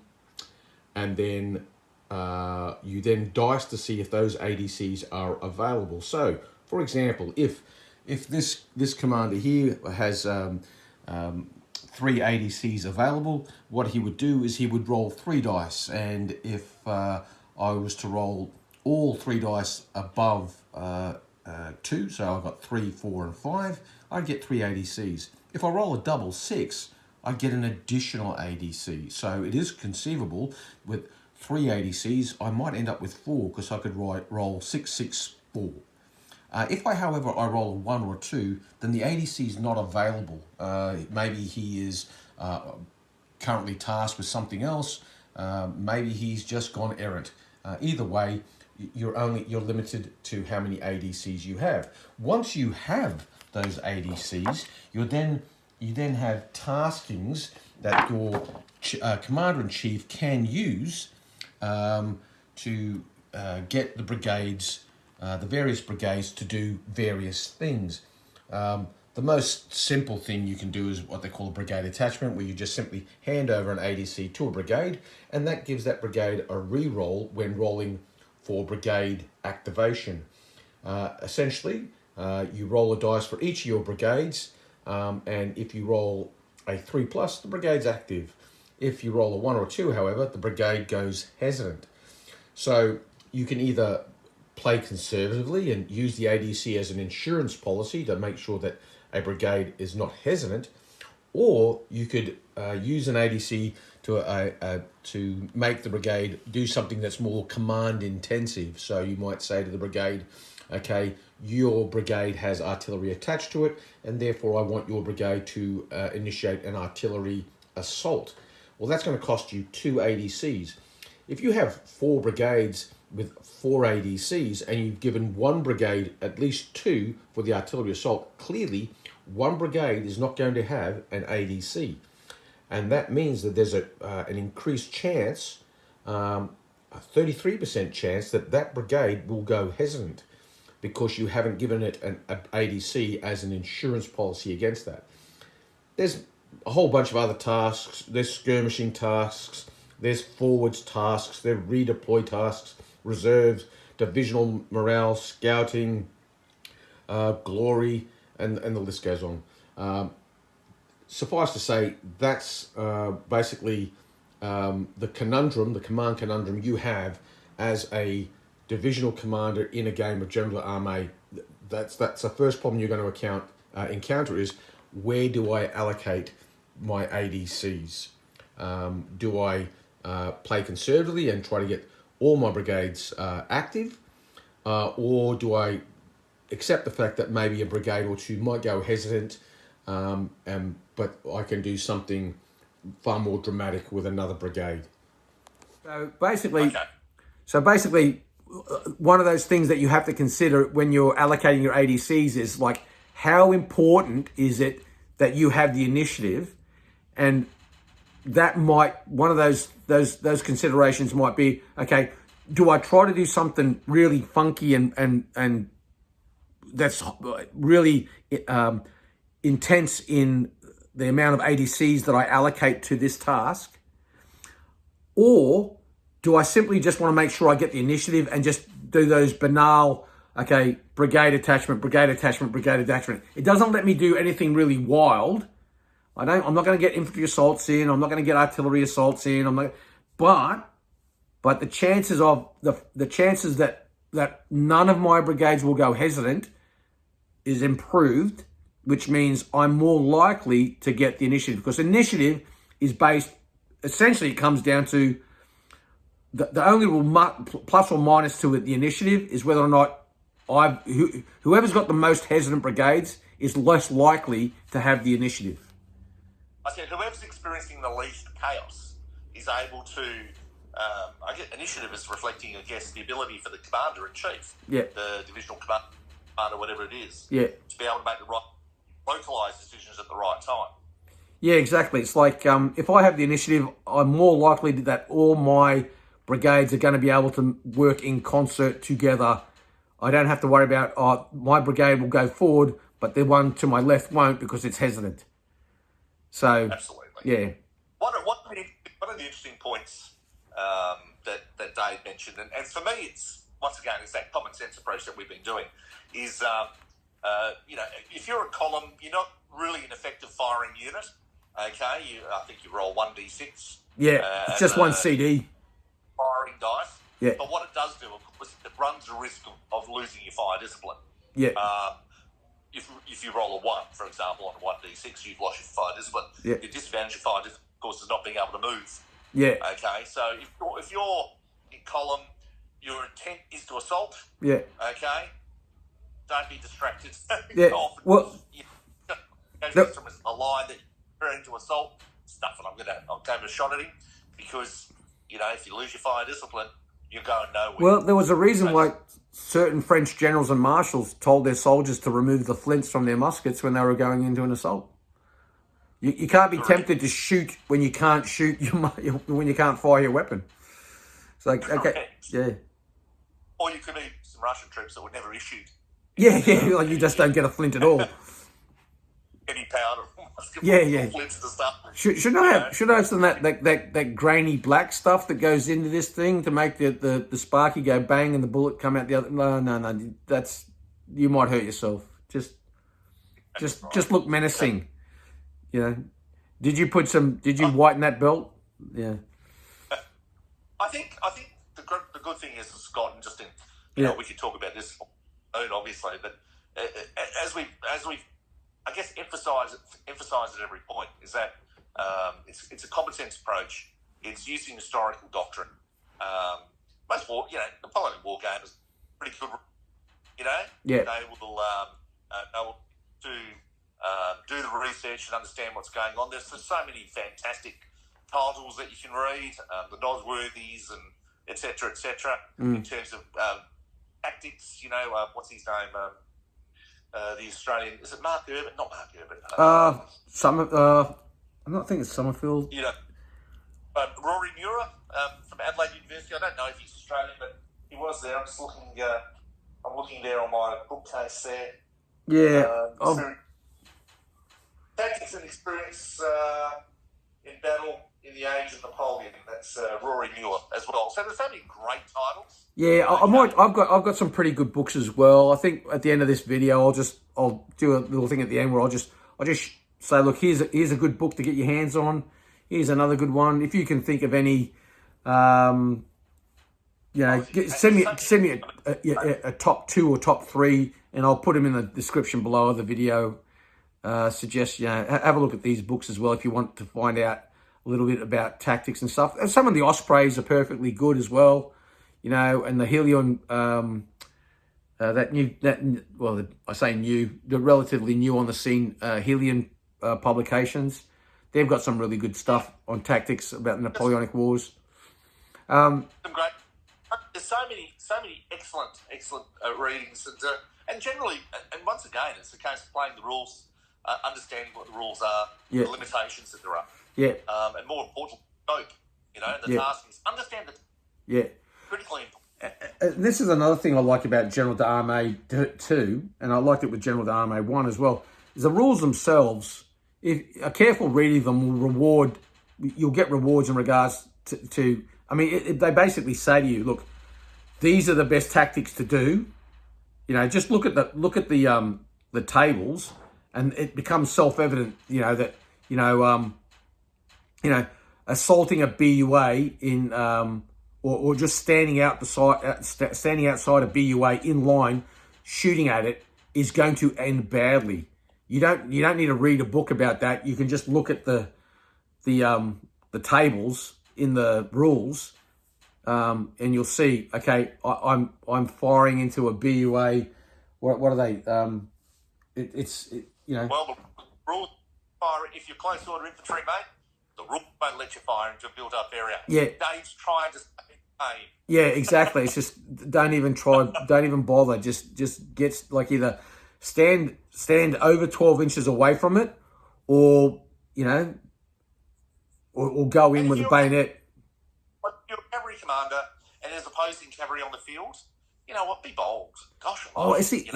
Speaker 1: and then you then dice to see if those ADCs are available. So, for example, if this commander here has 3 ADCs available, what he would do is he would roll 3 dice, and if I was to roll all 3 dice above 2, so I've got 3, 4, and 5, I'd get 3 ADCs. If I roll a double 6, I get an additional ADC. So it is conceivable with 3 ADCs, I might end up with 4 because I could roll 6, 6, 4. If however, I roll a 1 or a 2, then the ADC is not available. Maybe he is currently tasked with something else. Maybe he's just gone errant. Either way, you're limited to how many ADCs you have. Once you have those ADCs, you then have taskings that your commander-in-chief can use to get the brigades, the various brigades, to do various things. The most simple thing you can do is what they call a brigade attachment, where you just simply hand over an ADC to a brigade, and that gives that brigade a re-roll when rolling for brigade activation. Essentially, you roll a dice for each of your brigades, and if you roll a 3+, the brigade's active. If you roll a 1 or 2, however, the brigade goes hesitant. So you can either play conservatively and use the ADC as an insurance policy to make sure that a brigade is not hesitant, or you could use an ADC to make the brigade do something that's more command intensive. So you might say to the brigade, okay, your brigade has artillery attached to it, and therefore I want your brigade to initiate an artillery assault. Well, that's going to cost you 2 ADCs. If you have 4 brigades with 4 ADCs and you've given one brigade at least 2 for the artillery assault, clearly one brigade is not going to have an ADC. And that means that there's an increased chance, a 33% chance that brigade will go hesitant because you haven't given it an ADC as an insurance policy against that. There's a whole bunch of other tasks. There's skirmishing tasks, there's forwards tasks, there's redeploy tasks, reserves, divisional morale, scouting, glory, and the list goes on. Suffice to say, that's basically the conundrum, the command conundrum you have as a divisional commander in a game of General Armée. That's the first problem you're going to encounter is, where do I allocate my ADCs? Do I play conservatively and try to get all my brigades active, or do I accept the fact that maybe a brigade or 2 might go hesitant, but I can do something far more dramatic with another brigade?
Speaker 2: So basically, one of those things that you have to consider when you're allocating your ADCs is like, how important is it that you have the initiative? And that might, one of those considerations might be, okay, do I try to do something really funky and that's really intense in the amount of ADCs that I allocate to this task? Or do I simply just want to make sure I get the initiative and just do those banal, okay, brigade attachment, brigade attachment, brigade attachment? It doesn't let me do anything really wild. I'm not going to get infantry assaults in. I'm not going to get artillery assaults in. But the chances of the chances that none of my brigades will go hesitant is improved, which means I'm more likely to get the initiative, because initiative is based, essentially it comes down to the only plus or minus to it, the initiative, is whether or not whoever's got the most hesitant brigades is less likely to have the initiative.
Speaker 3: I said whoever's experiencing the least chaos is able to, I guess initiative is reflecting, I guess, the ability for the commander-in-chief, the divisional commander, whatever it is, to be able to make the right localised decisions at the right time.
Speaker 2: Yeah, exactly. It's like if I have the initiative, I'm more likely that all my brigades are going to be able to work in concert together. I don't have to worry about, my brigade will go forward, but the one to my left won't because it's hesitant. So,
Speaker 3: absolutely.
Speaker 2: Yeah.
Speaker 3: One of the interesting points that Dave mentioned, and for me, it's once again it's that common sense approach that we've been doing. Is if you're a column, you're not really an effective firing unit. Okay, I think you roll 1d6.
Speaker 2: Yeah, it's just one CD.
Speaker 3: Firing dice.
Speaker 2: Yeah.
Speaker 3: But what it does do, of course, it runs the risk of losing your fire discipline.
Speaker 2: Yeah.
Speaker 3: If you roll a 1, for example, on a 1d6, you've lost your fire discipline.
Speaker 2: Yeah.
Speaker 3: Your disadvantage of fire discipline, of course, is not being able to move.
Speaker 2: Yeah.
Speaker 3: Okay, so if you're in column, your intent is to assault.
Speaker 2: Yeah.
Speaker 3: Okay, don't be distracted.
Speaker 2: Yeah. Well,
Speaker 3: goes from a line that you're preparing to assault, stuff, and I'll have a shot at him because if you lose your fire discipline, you're going nowhere.
Speaker 2: Well, there was a reason why certain French generals and marshals told their soldiers to remove the flints from their muskets when they were going into an assault. You can't be tempted to shoot when you can't shoot when you can't fire your weapon. It's like, okay, yeah.
Speaker 3: Or you could be some Russian troops that were never issued.
Speaker 2: Yeah, like you just don't get a flint at all.
Speaker 3: Any powder.
Speaker 2: Yeah.
Speaker 3: Flints and stuff.
Speaker 2: Should I have some of that grainy black stuff that goes into this thing to make the sparky go bang and the bullet come out the other? No. You might hurt yourself. Just look menacing. Did you whiten that belt? Yeah.
Speaker 3: I think the good thing is, Scott, and just we could talk about this, obviously, but as we I guess emphasise at every point is that it's a common sense approach. It's using historical doctrine. Most Napoleonic Wargame is pretty good.
Speaker 2: Yeah.
Speaker 3: They will know to do the research and understand what's going on. There's so many fantastic titles that you can read, the Nosworthies and et cetera, in terms of tactics. What's his name? The Australian, is it Mark Urban? Not Mark Urban.
Speaker 2: I'm not thinking it's Summerfield.
Speaker 3: Rory Muir from Adelaide University. I don't know if he's Australian, but he was there. I'm just looking. I'm looking there on my bookcase there.
Speaker 2: Yeah.
Speaker 3: Tactics and experience in battle in the age of Napoleon. That's Rory Muir as well. So there's so many great titles.
Speaker 2: Yeah, I've got some pretty good books as well. I think at the end of this video, I'll do a little thing at the end where I'll just say, look, here's a good book to get your hands on. Here's another good one. If you can think of any, send me a top 2 or top 3, and I'll put them in the description below of the video. Suggest have a look at these books as well if you want to find out a little bit about tactics and stuff. And some of the Ospreys are perfectly good as well. And the Helion, the relatively new on the scene Helion publications, they've got some really good stuff on tactics about the Napoleonic Wars.
Speaker 3: Some great. There's so many excellent readings, and generally, and once again, it's the case of playing the rules, understanding what the rules are, the limitations that there are, and more importantly, scope. The taskings. Understand that.
Speaker 2: Yeah.
Speaker 3: Critically important.
Speaker 2: This is another thing I like about General d'Armée 2, and I liked it with General d'Armée 1 as well, is the rules themselves. If a careful reading of them you'll get rewards in regards to they basically say to you, look, these are the best tactics to do. Just look at the tables, and it becomes self-evident, assaulting a BUA in or just standing outside a BUA in line, shooting at it, is going to end badly. You don't need to read a book about that. You can just look at the tables in the rules, and you'll see. Okay, I'm firing into a BUA. What are they?
Speaker 3: Well, the rules fire if you're close order infantry, mate. The rules won't let you fire into a built-up area.
Speaker 2: Yeah.
Speaker 3: Dave's trying to.
Speaker 2: Yeah, exactly. It's just don't even try, don't even bother. Just get either stand over 12 inches away from it, or or go in with a bayonet.
Speaker 3: But you're a cavalry commander, and there's opposing cavalry on the field. You know what? Be bold. Gosh.
Speaker 2: I see.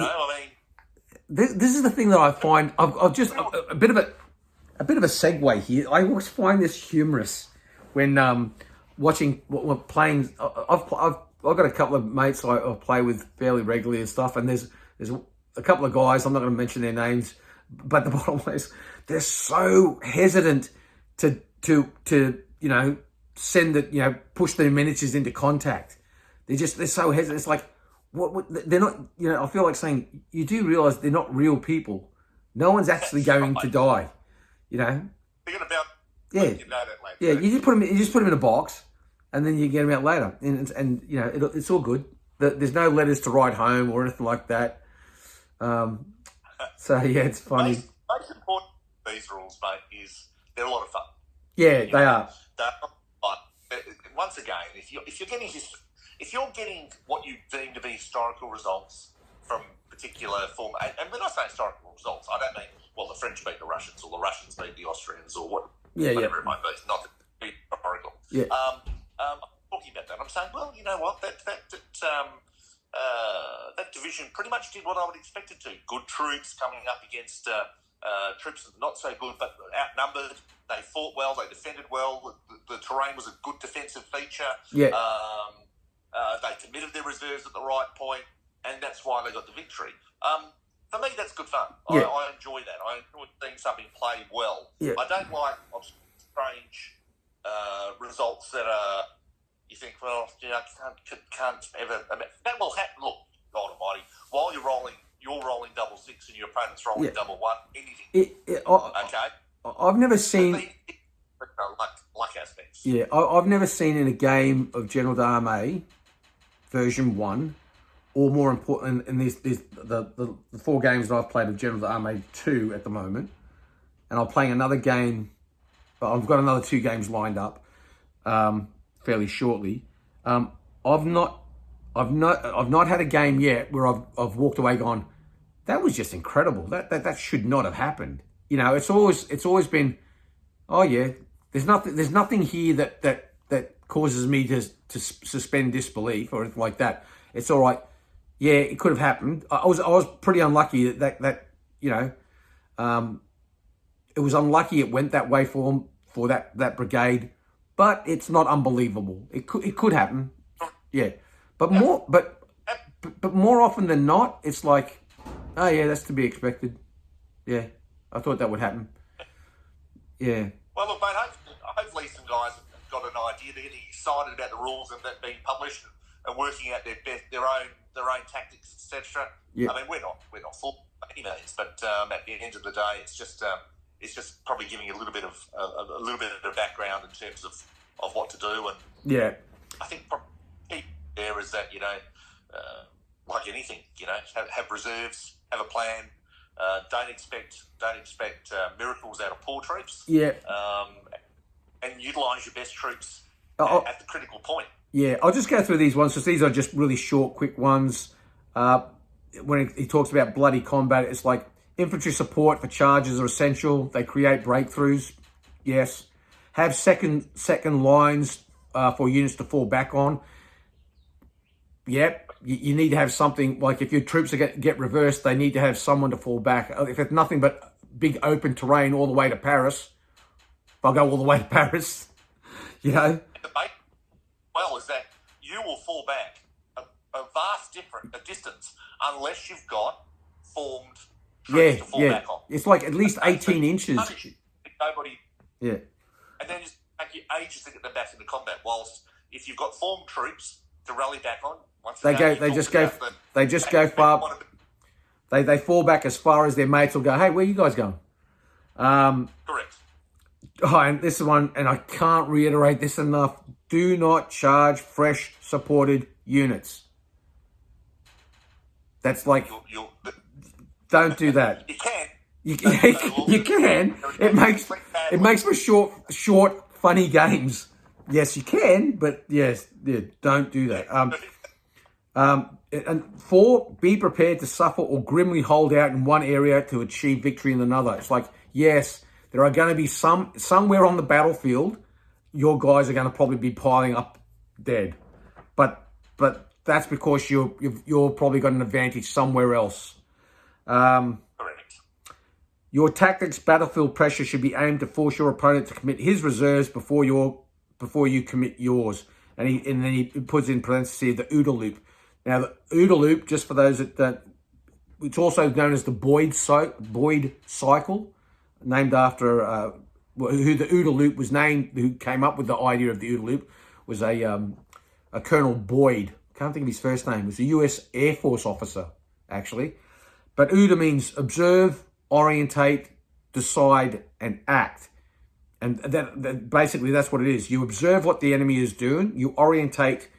Speaker 2: This is the thing that I find. I've just a bit of a segue here. I always find this humorous when watching, playing. I've got a couple of mates I play with fairly regularly and stuff, and there's a couple of guys. I'm not going to mention their names, but the bottom line is they're so hesitant to send it, push their miniatures into contact. They're so hesitant. It's like, what they're not. I feel like saying, you do realize they're not real people. No one's actually going to die.
Speaker 3: They're going to bounce.
Speaker 2: Yeah,
Speaker 3: you know that later.
Speaker 2: Yeah. You just put them in a box, and then you get them out later, and it's all good. There's no letters to write home or anything like that. So yeah, it's funny.
Speaker 3: Most important these rules, mate, is they're a lot of fun.
Speaker 2: Yeah, they are.
Speaker 3: But once again, if you're getting what you deem to be historical results from particular form, and when I say historical results, I don't mean the French beat the Russians or the Russians beat the Austrians or whatever it might be. Not to be historical.
Speaker 2: Yeah.
Speaker 3: I'm talking about that. I'm saying, well, you know what, that division pretty much did what I would expect it to. Good troops coming up against troops not so good, but outnumbered. They fought well. They defended well. The terrain was a good defensive feature.
Speaker 2: Yeah.
Speaker 3: They committed their reserves at the right point, and that's why they got the victory. For me, that's good fun.
Speaker 2: Yeah.
Speaker 3: I enjoy that. I enjoy seeing something played well.
Speaker 2: Yeah.
Speaker 3: I don't like strange results that are. You think, well, can't ever. I mean, that will happen. Look, God Almighty, while you're rolling double six and your opponent's rolling double one. Anything. Okay.
Speaker 2: I've never seen.
Speaker 3: Luck aspects.
Speaker 2: Yeah, I've never seen in a game of General d'Armée version 1, or more important, and the 4 games that I've played of General d'Armée 2 at the moment, and I'm playing another game. I've got another 2 games lined up fairly shortly. I've not had a game yet where I've walked away going, that was just incredible. That should not have happened. It's always been, oh yeah, there's nothing here that causes me to suspend disbelief or anything like that. It's all right. Yeah, it could have happened. I was pretty unlucky that it was unlucky it went that way for that brigade, but it's not unbelievable. It could happen. Yeah. But more often than not, it's like, oh yeah, that's to be expected. Yeah, I thought that would happen. Yeah.
Speaker 3: Well, look, mate, hopefully some guys have got an idea. They're getting excited about the rules and that being published and working out their own tactics, etc.
Speaker 2: Yeah.
Speaker 3: I mean, we're not full by any means, but at the end of the day, it's just probably giving you a little bit of background in terms of what to do. And
Speaker 2: yeah,
Speaker 3: I think key there is that like anything, have reserves, have a plan. Don't expect miracles out of poor troops.
Speaker 2: Yeah.
Speaker 3: And utilise your best troops at the critical point.
Speaker 2: Yeah, I'll just go through these ones because these are just really short, quick ones. When he talks about bloody combat, it's like infantry support for charges are essential. They create breakthroughs. Yes. Have second lines for units to fall back on. Yep. You need to have something, like if your troops get reversed, they need to have someone to fall back. If it's nothing but big open terrain all the way to Paris, they'll go all the way to Paris.
Speaker 3: The well is that you will fall back a vast distance unless you've got formed troops to fall back on.
Speaker 2: It's like at least 18 inches.
Speaker 3: Nobody.
Speaker 2: Yeah.
Speaker 3: And then just take you ages to get them back into combat. Whilst if you've got formed troops to rally back on, they just go far. They fall back as far as their mates will go, hey, where are you guys going? Correct.
Speaker 2: Oh, and this is one, and I can't reiterate this enough. Do not charge fresh supported units. That's like, don't do that.
Speaker 3: You can.
Speaker 2: You can. It makes for short, funny games. Yes, you can, but yes, don't do that. And 4, be prepared to suffer or grimly hold out in one area to achieve victory in another. It's like, yes, there are going to be somewhere on the battlefield, your guys are going to probably be piling up dead, but that's because you're probably got an advantage somewhere else.
Speaker 3: Correct.
Speaker 2: Your tactics battlefield pressure should be aimed to force your opponent to commit his reserves before your before you commit yours. And then he puts in parentheses the UDA Loop. Now, the UDA Loop, just for those that it's also known as the Boyd cycle, named after who the UDA Loop was named, who came up with the idea of the UDA Loop was a Colonel Boyd. Can't think of his first name. He was a US Air Force officer, actually. But UDA means observe, orientate, decide, and act. And that basically that's what it is. You observe what the enemy is doing. You orientate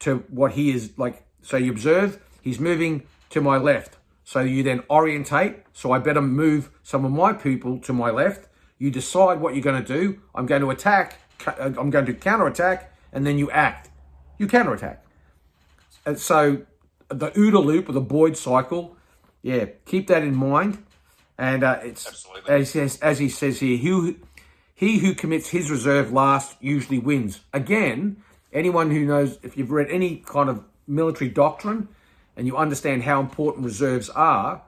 Speaker 2: to what he is like. So you observe, he's moving to my left. So you then orientate. So I better move some of my people to my left. You decide what you're going to do. I'm going to attack. I'm going to counterattack. And then you act. You counterattack. And so the UDA Loop or the Boyd cycle, yeah, keep that in mind. And it's absolutely. As he says here, he who commits his reserve last usually wins. Again, anyone who knows, if you've read any kind of military doctrine and you understand how important reserves are,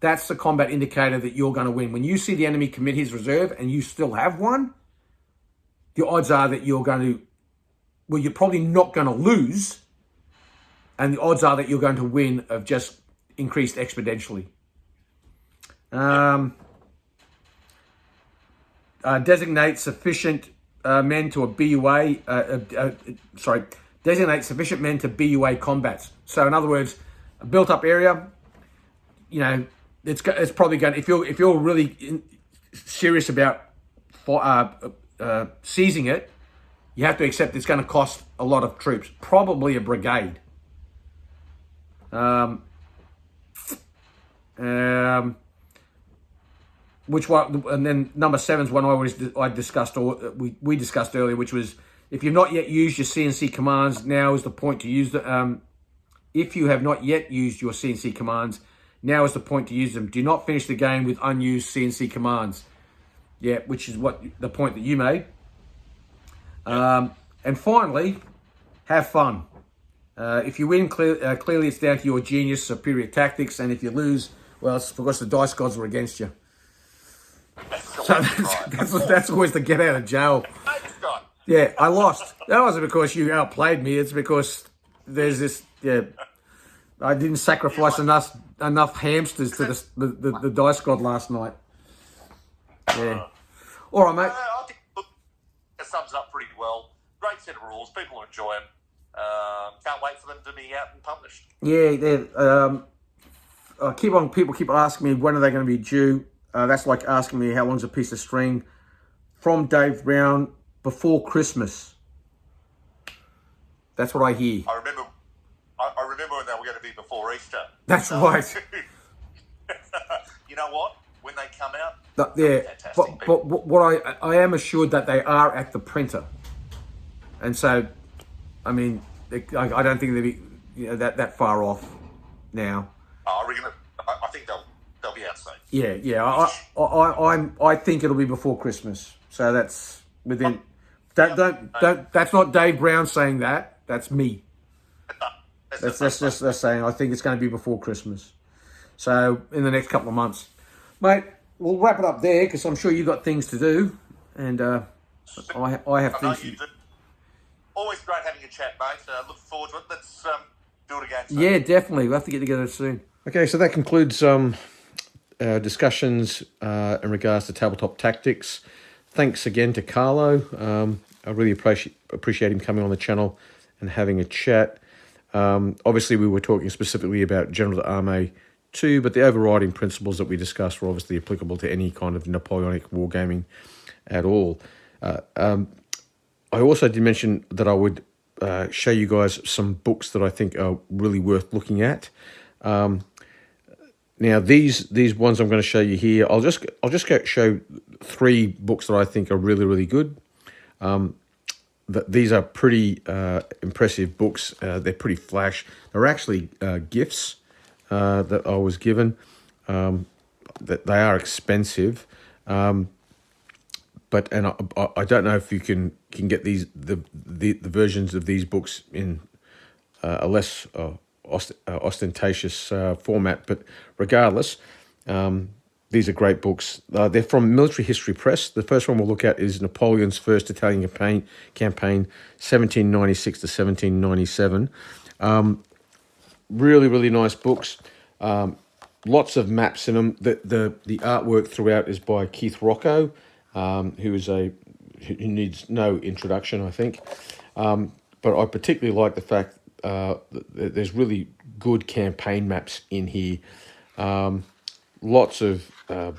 Speaker 2: that's the combat indicator that you're going to win. When you see the enemy commit his reserve and you still have one, the odds are that you're going to, well, you're probably not going to lose, and the odds are that you're going to win have just increased exponentially. Designate sufficient men to a BUA. Designate sufficient men to BUA combats. So, in other words, a built-up area. You know, it's probably going. If you're really serious about seizing it, you have to accept it's going to cost a lot of troops. Probably a brigade. Which one? And then number 7 is one I discussed, or we discussed earlier, which was if you've not yet used your CNC commands, now is the point to use the. If you have not yet used your CNC commands, now is the point to use them. Do not finish the game with unused CNC commands. Yeah, which is what the point that you made. And finally, have fun. If you win, clearly it's down to your genius, superior tactics, and if you lose, well, it's because the dice gods were against you. So that's always the get out of jail. Yeah, I lost. That wasn't because you outplayed me. It's because there's this. Yeah, I didn't sacrifice enough hamsters to the dice god last night. Yeah. All right, mate.
Speaker 3: I think it sums up pretty well. Great set of rules. People enjoy them. Can't wait for them to be out and published.
Speaker 2: Yeah. People keep asking me when are they going to be due. That's like asking me how long's a piece of string. From Dave Brown, before Christmas. That's what I hear.
Speaker 3: I remember when they were going to be before Easter.
Speaker 2: That's right.
Speaker 3: You know what? When they come out,
Speaker 2: yeah.
Speaker 3: fantastic.
Speaker 2: But what I am assured that they are at the printer, and so, I mean, I don't think they'll be that far off now.
Speaker 3: I think they'll be out soon.
Speaker 2: Yeah. I think it'll be before Christmas. So that's within. Don't. That's not Dave Brown saying that. That's me. That's just saying. I think it's going to be before Christmas. So in the next couple of months, mate. We'll wrap it up there because I'm sure you've got things to do, and I have things.
Speaker 3: You do. Always great having a chat, mate. Look forward to it. Let's do it again soon.
Speaker 2: Yeah, definitely. We'll have to get together soon.
Speaker 1: Okay, so that concludes our discussions in regards to tabletop tactics. Thanks again to Carlo. I really appreciate him coming on the channel and having a chat. Obviously, we were talking specifically about General d'Armée 2, but the overriding principles that we discussed were obviously applicable to any kind of Napoleonic wargaming at all. I also did mention that I would show you guys some books that I think are really worth looking at. Now these ones I'm going to show you here, I'll just show 3 books that I think are really, really good. These are pretty impressive books. They're pretty flash. They're actually gifts that I was given. That they are expensive, but I don't know if you can get the versions of these books in a less ostentatious format. But regardless, these are great books. They're from Military History Press. The first one we'll look at is Napoleon's First Italian Campaign, 1796 to 1797. Really, really nice books. Lots of maps in them. The artwork throughout is by Keith Rocco, who needs no introduction, I think. But I particularly like the fact that there's really good campaign maps in here. Lots of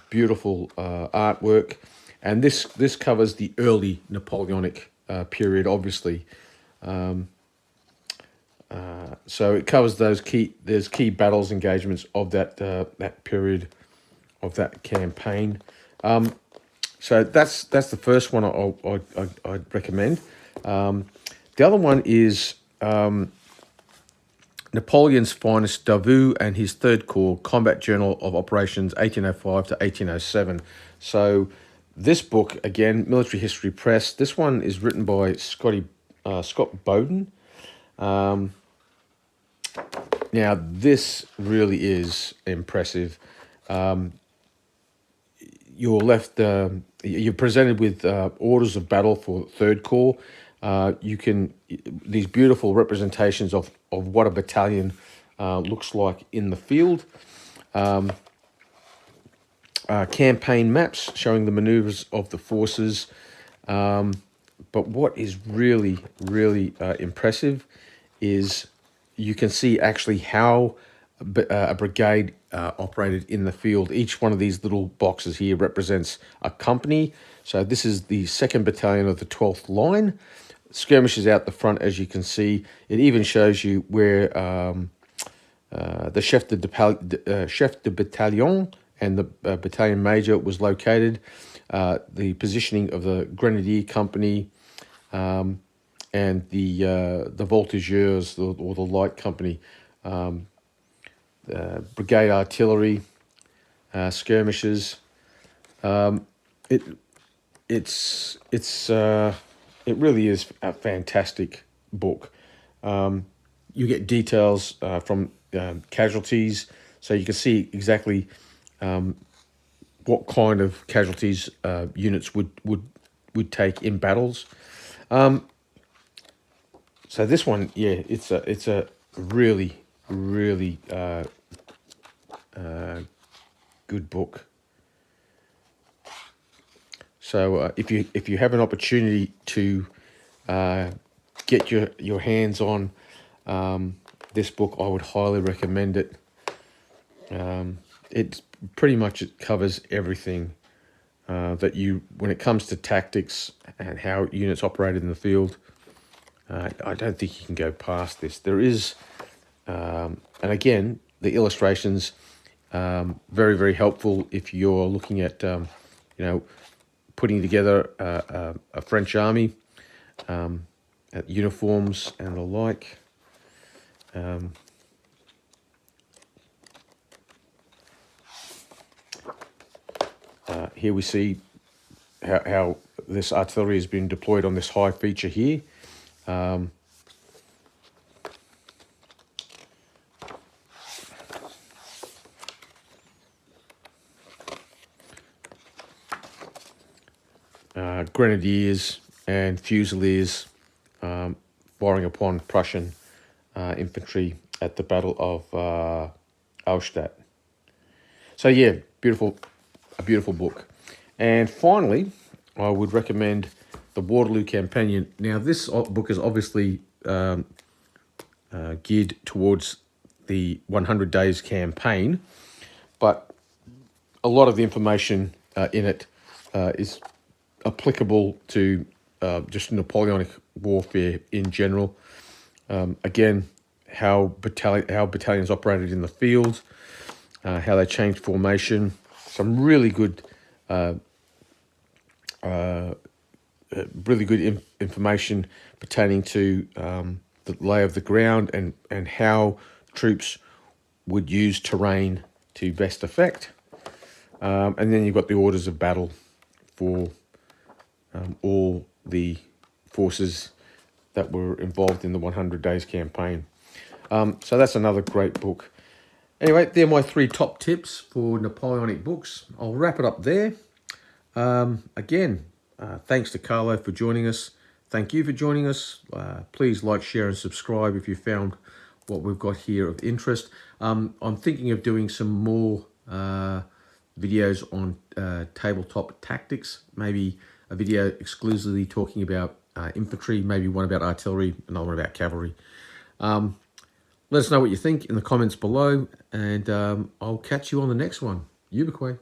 Speaker 1: beautiful artwork, and this covers the early Napoleonic period, obviously. So it covers there's key battles, engagements of that period of that campaign. So that's the first one I'd recommend. The other one is Napoleon's Finest, Davout and his Third Corps, Combat Journal of Operations 1805 to 1807. So this book, again, Military History Press. This one is written by Scott Bowden. Now, this really is impressive. You're presented with orders of battle for Third Corps. These beautiful representations of what a battalion looks like in the field. Campaign maps showing the maneuvers of the forces. But what is really, really impressive is you can see actually how a brigade operated in the field. Each one of these little boxes here represents a company. So this is the 2nd Battalion of the 12th Line. Skirmishes out the front, as you can see. It even shows you where the chef de battalion and the battalion major was located, the positioning of the Grenadier Company, and the voltigeurs, or the light company, brigade artillery, skirmishes. It really is a fantastic book. You get details from casualties, so you can see exactly what kind of casualties units would take in battles. So this one, yeah, it's a really, really good book. So if you have an opportunity to get your hands on this book, I would highly recommend it. It covers everything that when it comes to tactics and how units operated in the field. I don't think you can go past this. There is, and again, the illustrations very, very helpful if you're looking at putting together a French army, uniforms and the like. Here we see how this artillery has been deployed on this high feature here. Grenadiers and Fusiliers firing upon Prussian infantry at the Battle of Auerstadt. So yeah, a beautiful book. And finally, I would recommend the Waterloo Companion. Now, this book is obviously geared towards the 100 Days campaign, but a lot of the information in it is applicable to just Napoleonic warfare in general. Again, how battalions operated in the field, how they changed formation. Some really good information pertaining to the lay of the ground and how troops would use terrain to best effect. And then you've got the orders of battle for all the forces that were involved in the 100 Days campaign. So that's another great book. Anyway, they're my 3 top tips for Napoleonic books. I'll wrap it up there. Again, thanks to Carlo for joining us. Thank you for joining us. Please like, share and subscribe if you found what we've got here of interest. I'm thinking of doing some more videos on tabletop tactics. Maybe a video exclusively talking about infantry, maybe one about artillery, another one about cavalry. Let us know what you think in the comments below, and I'll catch you on the next one. Ubique.